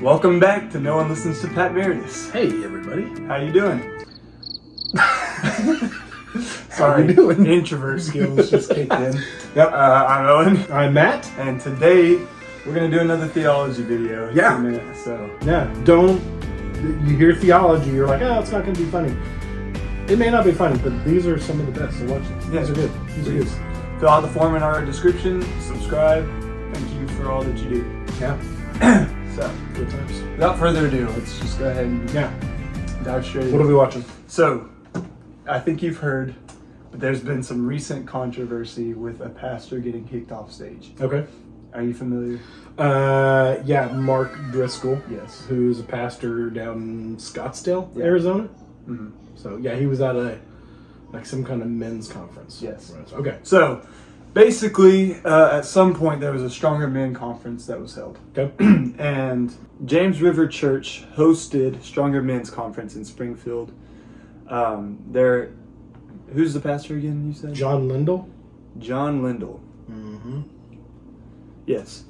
Welcome back to No One Listens to Pat Meredith. Hey everybody. How you doing? How you doing? Introvert skills just kicked in. Yep. I'm Owen. I'm Matt. And today we're going to do another theology video in Yeah. a minute. So Yeah, you hear theology, you're like, oh, it's not going to be funny. It may not be funny, but these are some of the best, so watch them. Yeah. These are good. These are good. Fill out the form in our description, subscribe. Thank you for all that you do. Yeah. So, Good times. without further ado, let's just go ahead and dive straight in. What are we watching? So, I think you've heard, but there's been some recent controversy with a pastor getting kicked off stage. Okay. Are you familiar? Yeah, Mark Driscoll. Yes. Who's a pastor down in Scottsdale, Yeah. Arizona. Mm-hmm. So, yeah, he was at some kind of men's conference. Yes. Right. Okay. So, basically, at some point there was a Stronger Men conference that was held. Okay. And James River Church hosted Stronger Men's conference in Springfield. Who's the pastor again, you said? John Lindell. John Lindell. Mm-hmm. Yes.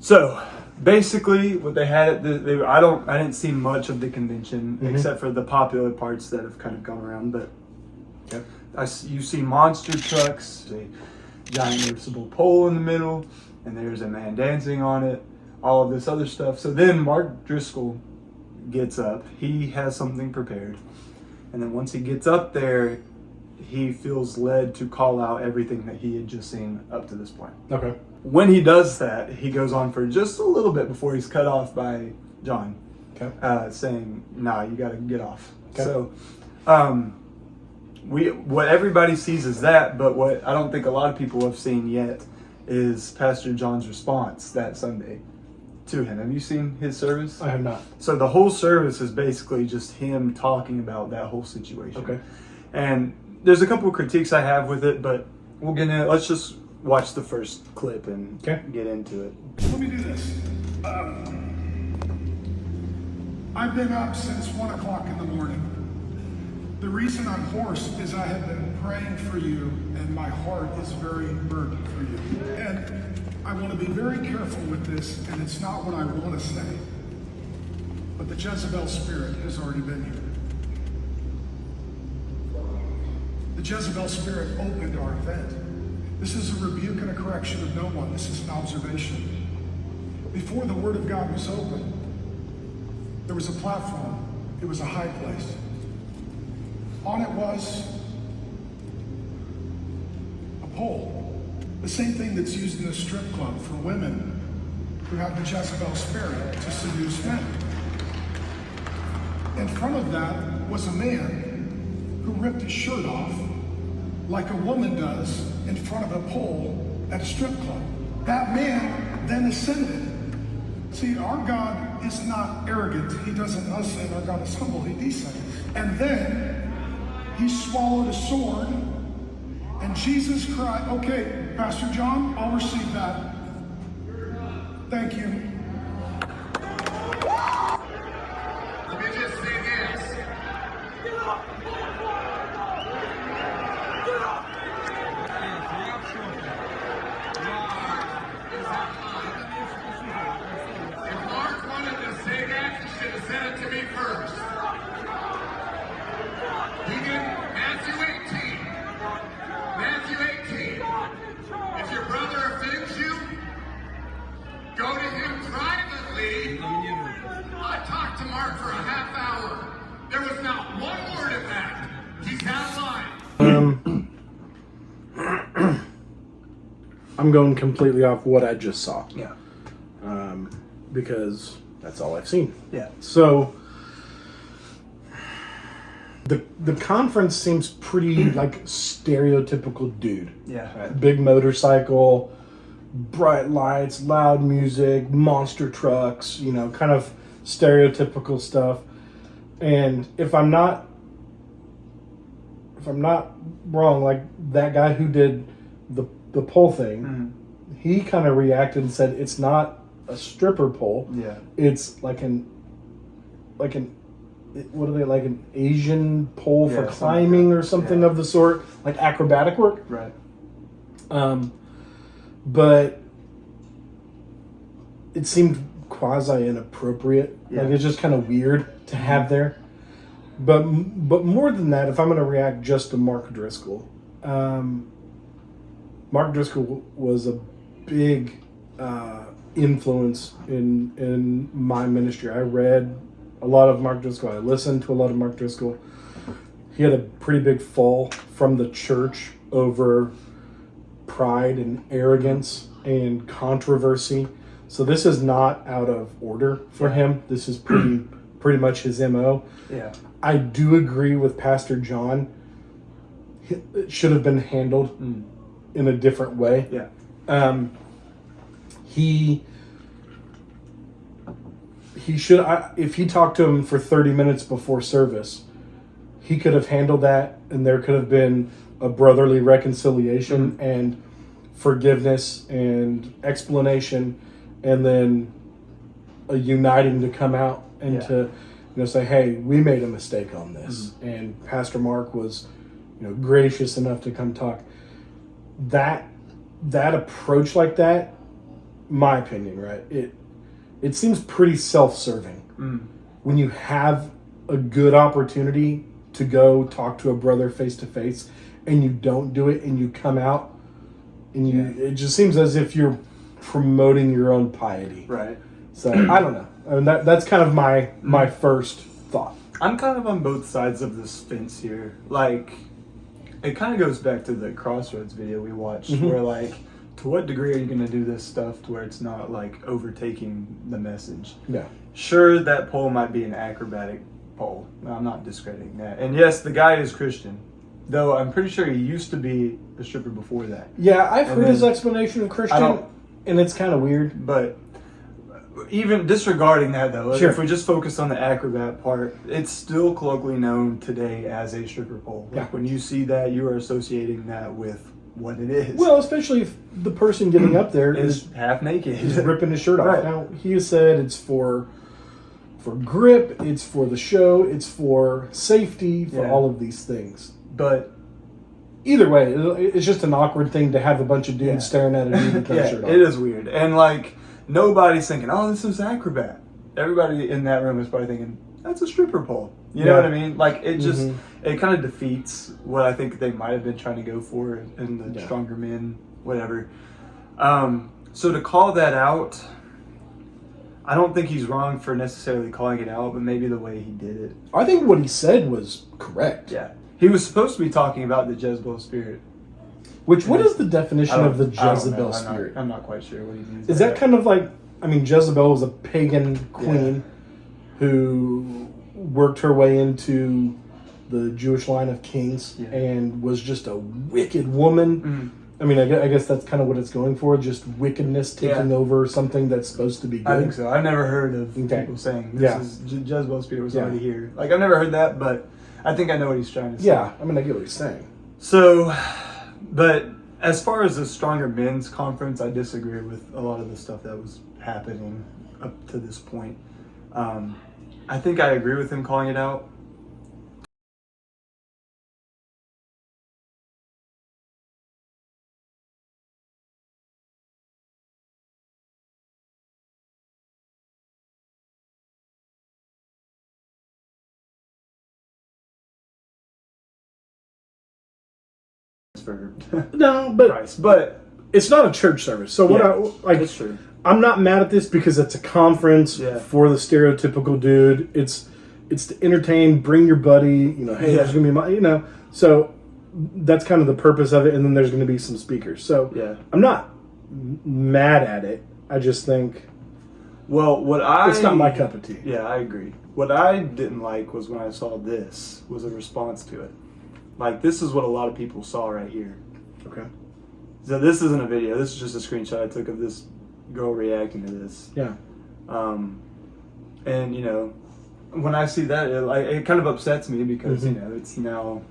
So basically, what they had at I didn't see much of the convention except for the popular parts that have kind of gone around. But Okay. you see monster trucks, a giant noticeable pole in the middle, and there's a man dancing on it. All of this other stuff. So then Mark Driscoll gets up. He has something prepared, and then once he gets up there, he feels led to call out everything that he had just seen up to this point. Okay. When he does that, he goes on for just a little bit before he's cut off by John, Okay. saying, "Nah, you got to get off." Okay. So, what everybody sees is that, but what I don't think a lot of people have seen yet is Pastor John's response that Sunday to him. Have you seen his service? I have not. So the whole service is basically just him talking about that whole situation. Okay. And there's a couple of critiques I have with it, but let's just watch the first clip and Okay. get into it. Let me do this. I've been up since 1 o'clock in the morning. The reason I'm hoarse is I have been praying for you, and my heart is very burdened for you. And I want to be very careful with this, and it's not what I want to say. But the Jezebel spirit has already been here. The Jezebel spirit opened our event. This is a rebuke and a correction of no one. This is an observation. Before the Word of God was open, there was a platform. It was a high place. On it was a pole. The same thing that's used in a strip club for women who have the Jezebel spirit to seduce men. In front of that was a man who ripped his shirt off like a woman does in front of a pole at a strip club. That man then ascended. See, our God is not arrogant. He doesn't ascend. Our God is humble. He descends. And then he swallowed a sword, and Jesus cried, "Okay, Pastor John, I'll receive that. Thank you." Let me just say this. If Mark wanted to say that, he should have said it to me first. He didn't. Matthew 18. Matthew 18. If your brother offends you, go to him privately. I talked to Mark for a half hour. There was not one word of that. He's out of line. I'm going completely off what I just saw. Yeah. Because that's all I've seen. Yeah. So the conference seems pretty like stereotypical dude. Yeah. Big motorcycle, bright lights, loud music, monster trucks, kind of stereotypical stuff. And if I'm not wrong, like that guy who did the pole thing, he kind of reacted and said it's not a stripper pole. Yeah. It's like an what are they, like an Asian pole for climbing or something of the sort, like acrobatic work. Right. But it seemed quasi inappropriate. Yeah. Like, it's just kind of weird to have there. But more than that, if I'm going to react just to Mark Driscoll, Mark Driscoll was a big influence in my ministry. I read a lot of Mark Driscoll. I listened to a lot of Mark Driscoll. He had a pretty big fall from the church over pride and arrogance and controversy. So this is not out of order for him. This is pretty much his MO. Yeah. I do agree with Pastor John. It should have been handled in a different way. Yeah. He should. If he talked to him for 30 minutes before service, he could have handled that, and there could have been a brotherly reconciliation and forgiveness and explanation, and then a uniting to come out and to say, hey, we made a mistake on this, and Pastor Mark was gracious enough to come talk. That approach like that, my opinion, right? It seems pretty self-serving when you have a good opportunity to go talk to a brother face to face, and you don't do it, and you come out, and it just seems as if you're promoting your own piety. Right. So I don't know. I mean, that's kind of my first thought. I'm kind of on both sides of this fence here. Like, it kind of goes back to the Crossroads video we watched, where like, to what degree are you going to do this stuff to where it's not like overtaking the message? Yeah. Sure, that pole might be an acrobatic pole. I'm not discrediting that. And yes, the guy is Christian, though I'm pretty sure he used to be a stripper before that. Yeah, I've And heard his then- explanation of Christian, and it's kind of weird. But even disregarding that, though, Sure. if we just focus on the acrobat part, it's still colloquially known today as a stripper pole. Like, Yeah. when you see that, you are associating that with what it is. Well, especially if the person getting up there is half naked. is ripping his shirt off. Right. Now, he has said it's for grip, it's for the show, it's for safety, for Yeah. all of these things. But Either way, it's just an awkward thing to have a bunch of dudes staring at a dude with no yeah, shirt on. it is weird. And like, nobody's thinking, oh, this is acrobat. Everybody in that room is probably thinking, that's a stripper pole. You know Yeah. what I mean? Like, it just, it kind of defeats what I think they might have been trying to go for in the Stronger Men, whatever. So to call that out, I don't think he's wrong for necessarily calling it out, but maybe the way he did it. I think what he said was correct. Yeah. He was supposed to be talking about the Jezebel spirit. What is the definition of the I don't know. Jezebel spirit? I'm not quite sure what he means. Is by that kind of like, I mean, Jezebel was a pagan queen who worked her way into the Jewish line of kings and was just a wicked woman. I mean, I guess that's kind of what it's going for, just wickedness taking over something that's supposed to be good. I think so. I've never heard of people saying this is Jezebel spirit was already here. Like, I've never heard that, but I think I know what he's trying to say. Yeah, I mean, I get what he's saying. So, but as far as the Stronger Men's Conference, I disagree with a lot of the stuff that was happening up to this point. I think I agree with him calling it out. For No, but Christ. But it's not a church service. So what it's true. I'm not mad at this because it's a conference Yeah. for the stereotypical dude. It's to entertain, bring your buddy, hey, there's gonna be so that's kind of the purpose of it, and then there's gonna be some speakers. So I'm not mad at it. I just think it's not my cup of tea. Yeah, I agree. What I didn't like was when I saw this was a response to it. Like, this is what a lot of people saw right here. Okay. So this isn't a video. This is just a screenshot I took of this girl reacting to this. Yeah. And when I see that, it kind of upsets me because it's now,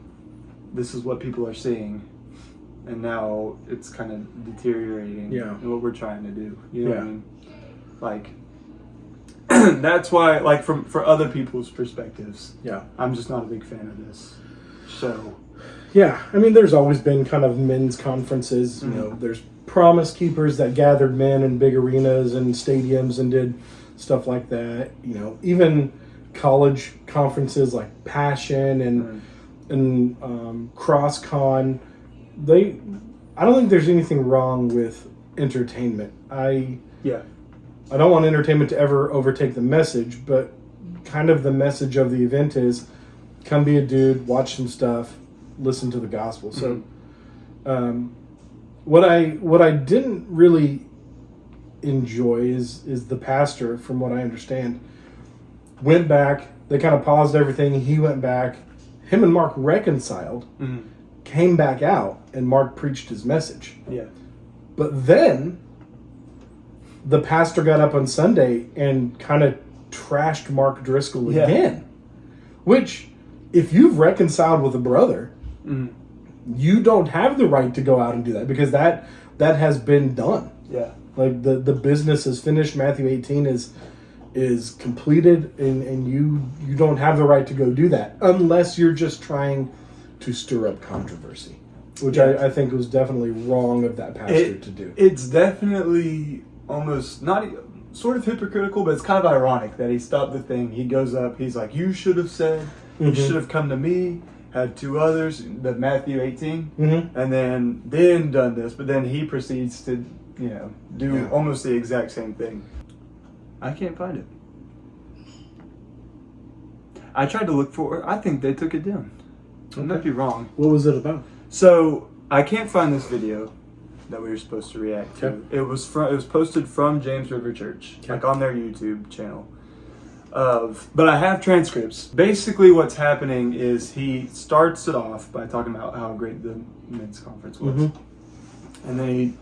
this is what people are seeing, and now it's kind of deteriorating. In what we're trying to do. You know what I mean? Like, that's why, like, for other people's perspectives. I'm just not a big fan of this. So, yeah, I mean, there's always been kind of men's conferences. There's Promise Keepers that gathered men in big arenas and stadiums and did stuff like that. You know, even college conferences like Passion and CrossCon. I don't think there's anything wrong with entertainment. I don't want entertainment to ever overtake the message, but kind of the message of the event is come be a dude, watch some stuff, listen to the gospel. So what I didn't really enjoy is the pastor, from what I understand, went back. They kind of paused everything. He went back. Him and Mark reconciled, came back out, and Mark preached his message. Yeah. But then the pastor got up on Sunday and kind of trashed Mark Driscoll again. Which, if you've reconciled with a brother, you don't have the right to go out and do that, because that has been done. Yeah. Like the business is finished. Matthew 18 is completed, and you don't have the right to go do that unless you're just trying to stir up controversy, which I think was definitely wrong of that pastor to do. It's definitely almost not sort of hypocritical, but it's kind of ironic that he stopped the thing. He goes up, he's like, you should have said, you should have come to me, had two others, the Matthew 18, and then done this, but then he proceeds to, do almost the exact same thing. I can't find it. I tried to look for it. I think they took it down. I might be wrong. What was it about? So I can't find this video that we were supposed to react to. Okay. It was posted from James River Church, like on their YouTube channel. But I have transcripts. Basically, what's happening is he starts it off by talking about how great the men's conference was, and then he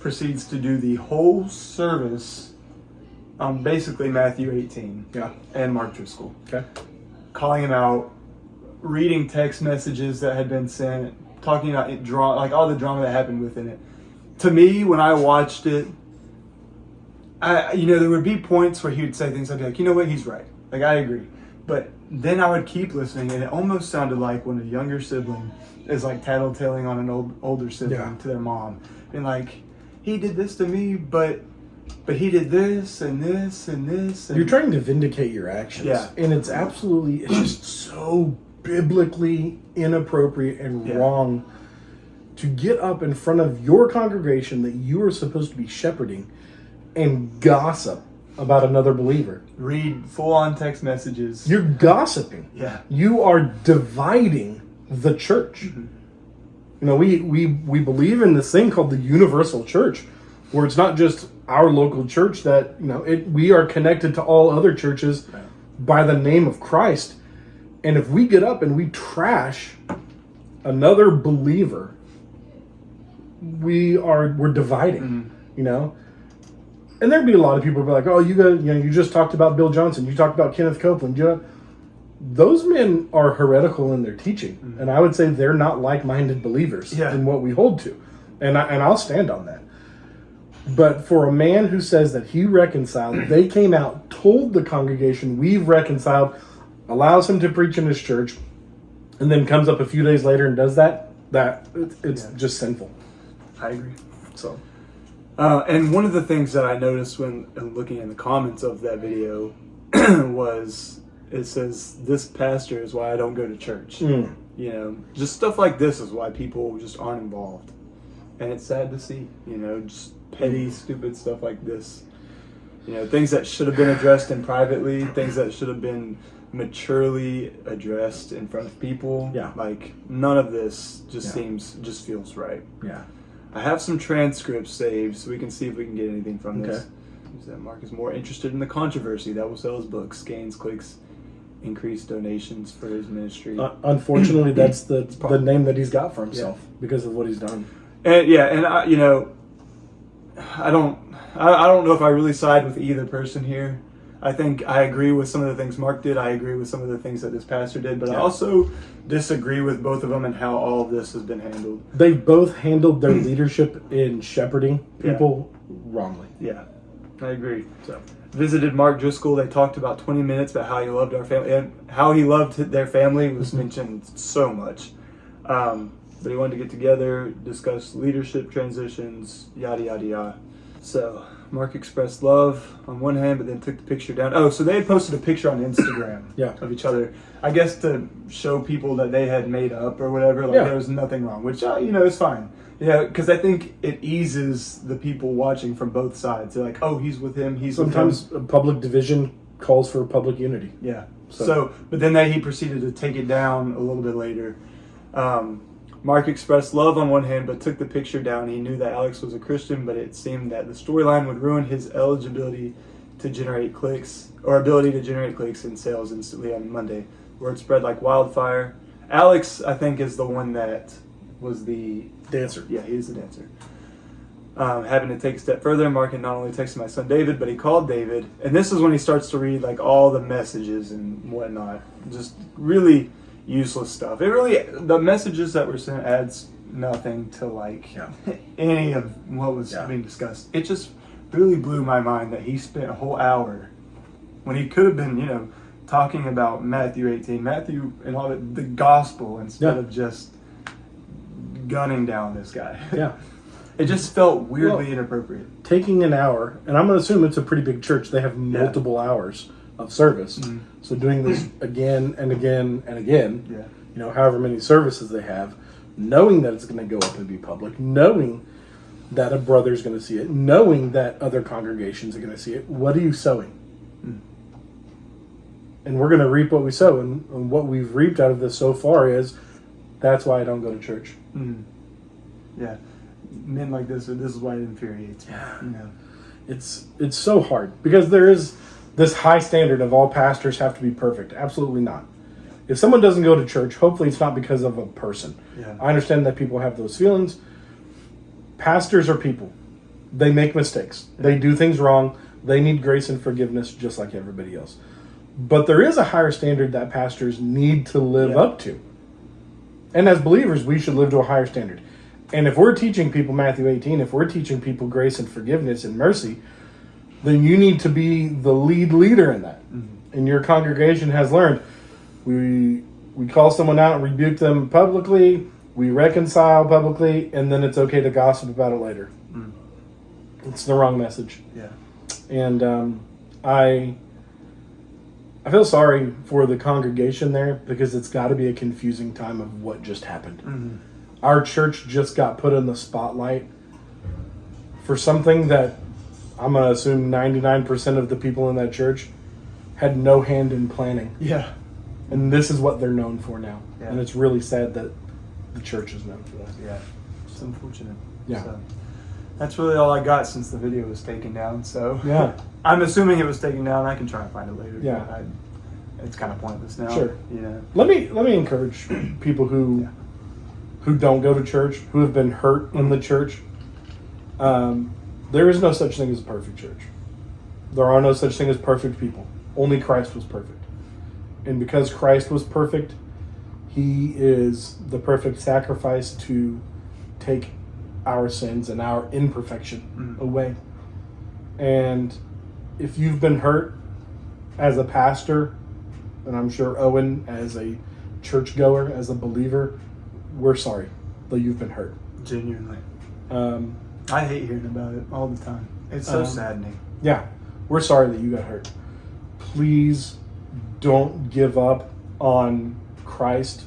proceeds to do the whole service on basically Matthew 18 and Mark Driscoll. Okay. Calling him out, reading text messages that had been sent, talking about it, like all the drama that happened within it. To me, when I watched it, there would be points where he would say things I'd be like, you know what, he's right. Like, I agree. But then I would keep listening, and it almost sounded like when a younger sibling is like tattletaling on an older sibling to their mom. And like, he did this to me, but he did this and this and this. And you're trying to vindicate your actions. Yeah. And it's just so biblically inappropriate and wrong to get up in front of your congregation that you are supposed to be shepherding and gossip about another believer. Read full-on text messages. You're gossiping. Yeah. You are dividing the church. We believe in this thing called the universal church, where it's not just our local church that, we are connected to all other churches by the name of Christ. And if we get up and we trash another believer, we're dividing, And there'd be a lot of people who'd be like, oh, you just talked about Bill Johnson. You talked about Kenneth Copeland. Those men are heretical in their teaching. And I would say they're not like-minded believers in what we hold to. And I'll stand on that. But for a man who says that he reconciled, they came out, told the congregation, we've reconciled, allows him to preach in his church, and then comes up a few days later and does that it's just sinful. I agree. So, and one of the things that I noticed when looking in the comments of that video was it says, this pastor is why I don't go to church. Just stuff like this is why people just aren't involved. And it's sad to see, just petty, stupid stuff like this. Things that should have been addressed in privately, things that should have been maturely addressed in front of people. Yeah. Like, none of this just feels right. Yeah. I have some transcripts saved, so we can see if we can get anything from this. Okay. That Mark is more interested in the controversy that will sell his books, gains clicks, increase donations for his ministry. Unfortunately, that's the name that he's got for himself because of what he's done. And I don't know if I really side with either person here. I think I agree with some of the things Mark did. I agree with some of the things that this pastor did, but I also disagree with both of them and how all of this has been handled. They've both handled their leadership in shepherding people wrongly. Yeah, I agree. So, visited Mark Driscoll. They talked about 20 minutes about how he loved our family and how he loved their family was mentioned so much. But he wanted to get together, discuss leadership transitions, yada, yada, yada. So Mark expressed love on one hand, but then took the picture down. Oh, so they had posted a picture on Instagram of each other. I guess to show people that they had made up or whatever. Like there was nothing wrong, which is fine. Yeah, because I think it eases the people watching from both sides. They're like, oh, he's with him. Sometimes a public division calls for public unity. Yeah. So but then he proceeded to take it down a little bit later. Mark expressed love on one hand, but took the picture down. He knew that Alex was a Christian, but it seemed that the storyline would ruin his ability to generate clicks and sales instantly on Monday. Word spread like wildfire. Alex, I think, is the one that was the dancer. Yeah, he's the dancer. Having to take a step further, Mark had not only texted my son David, but he called David. And this is when he starts to read like all the messages and whatnot. Just really useless stuff. The messages that were sent adds nothing to any of what was being discussed. It just really blew my mind that he spent a whole hour when he could have been, talking about Matthew 18, and all the gospel instead of just gunning down this guy. Yeah. It just felt weirdly inappropriate. Taking an hour, and I'm going to assume it's a pretty big church. They have multiple hours of service. Mm-hmm. So doing this again and again and again, however many services they have, knowing that it's going to go up and be public, knowing that a brother's going to see it, knowing that other congregations are going to see it, what are you sowing? Mm. And we're going to reap what we sow. And what we've reaped out of this so far is, that's why I don't go to church. Mm. Yeah. Men like this is why it infuriates me. Yeah. It's so hard because there is this high standard of all pastors have to be perfect. Absolutely not. If someone doesn't go to church, hopefully it's not because of a person. Yeah. I understand that people have those feelings. Pastors are people. They make mistakes. Yeah. They do things wrong. They need grace and forgiveness just like everybody else. But there is a higher standard that pastors need to live up to. And as believers, we should live to a higher standard. And if we're teaching people Matthew 18, if we're teaching people grace and forgiveness and mercy, then you need to be the leader in that. Mm-hmm. And your congregation has learned, we call someone out and rebuke them publicly, we reconcile publicly, and then it's okay to gossip about it later. Mm. It's the wrong message. Yeah. And I feel sorry for the congregation there because it's got to be a confusing time of what just happened. Mm-hmm. Our church just got put in the spotlight for something that I'm going to assume 99% of the people in that church had no hand in planning. Yeah. And this is what they're known for now. Yeah. And it's really sad that the church is known for that. Yeah. It's unfortunate. Yeah. So, that's really all I got since the video was taken down. So yeah. I'm assuming it was taken down. I can try and find it later. Yeah. It's kind of pointless now. Sure. Let me encourage people who don't go to church, who have been hurt in the church. There is no such thing as a perfect church. There are no such thing as perfect people. Only Christ was perfect. And because Christ was perfect, he is the perfect sacrifice to take our sins and our imperfection away. And if you've been hurt as a pastor, and I'm sure Owen as a churchgoer, as a believer, we're sorry that you've been hurt. Genuinely. I hate hearing about it all the time. It's so saddening. Yeah. We're sorry that you got hurt. Please don't give up on Christ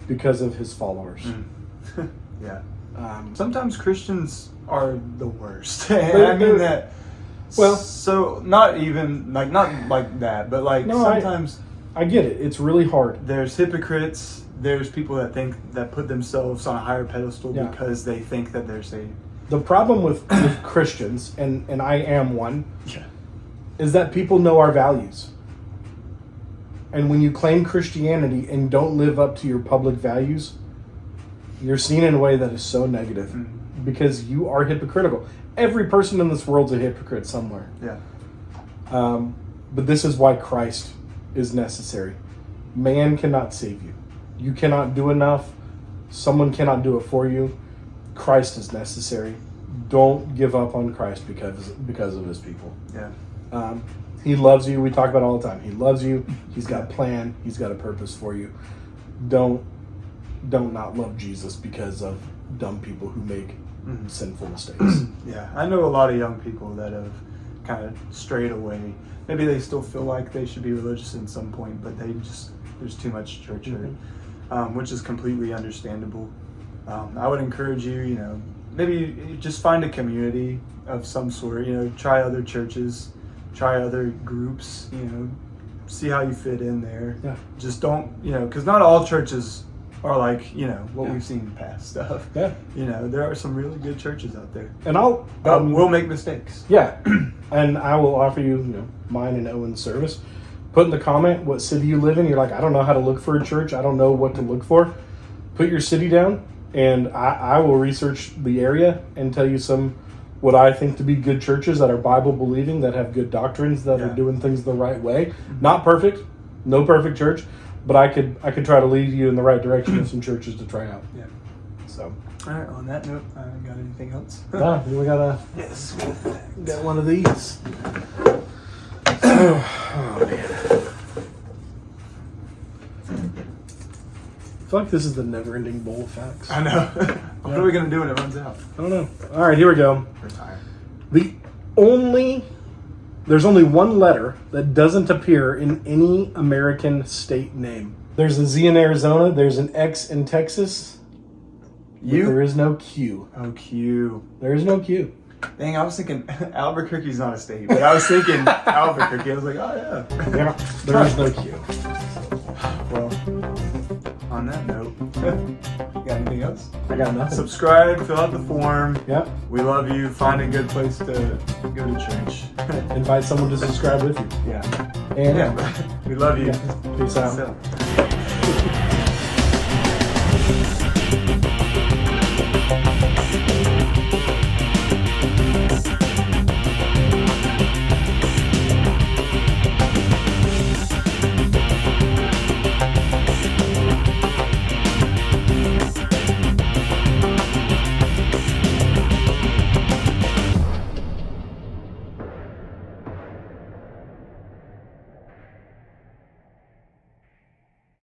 because of his followers. Yeah. Sometimes Christians are the worst. I mean that. Well, so not like that, but sometimes. I get it. It's really hard. There's hypocrites. There's people that put themselves on a higher pedestal because they think that they're saved. The problem with Christians, and I am one, is that people know our values. And when you claim Christianity and don't live up to your public values, you're seen in a way that is so negative because you are hypocritical. Every person in this world's a hypocrite somewhere. Yeah. But this is why Christ is necessary. Man cannot save you. You cannot do enough. Someone cannot do it for you. Christ is necessary. Don't give up on Christ because of his people. Yeah. He loves you. We talk about it all the time. He loves you. He's got a plan. He's got a purpose for you. Don't not love Jesus because of dumb people who make sinful mistakes. Yeah, I know a lot of young people that have kind of strayed away. Maybe they still feel like they should be religious at some point, but there's too much church hurt, which is completely understandable. I would encourage you, maybe just find a community of some sort, try other churches, try other groups, see how you fit in there. Yeah. Just don't, because not all churches are like, what we've seen in past stuff. Yeah. There are some really good churches out there. And I'll we'll make mistakes. Yeah, and I will offer you, mine and Owen's service. Put in the comment what city you live in. You're like, I don't know how to look for a church. I don't know what to look for. Put your city down, and I will research the area and tell you what I think to be good churches that are Bible believing, that have good doctrines, that are doing things the right way. Not perfect, no perfect church, but I could try to lead you in the right direction of some churches to try out. Yeah. So. All right. On that note, I got anything else? Yeah, we got one of these. Oh man. I feel like this is the never-ending bowl of facts. I know. What are we gonna do when it runs out? I don't know. All right, here we go. Retire. There's only one letter that doesn't appear in any American state name. There's a Z in Arizona. There's an X in Texas. U? There is no Q. Oh, Q. There is no Q. Dang, I was thinking Albuquerque's not a state, but I was thinking Albuquerque. I was like, oh yeah. Yeah, there is no Q. Well, on that note, you got anything else? I got nothing. Subscribe, fill out the form. Yep. We love you. Find a good place to go to church. Invite someone to subscribe with you. Yeah. And Yeah. We love you. yeah. Peace out. Peace out.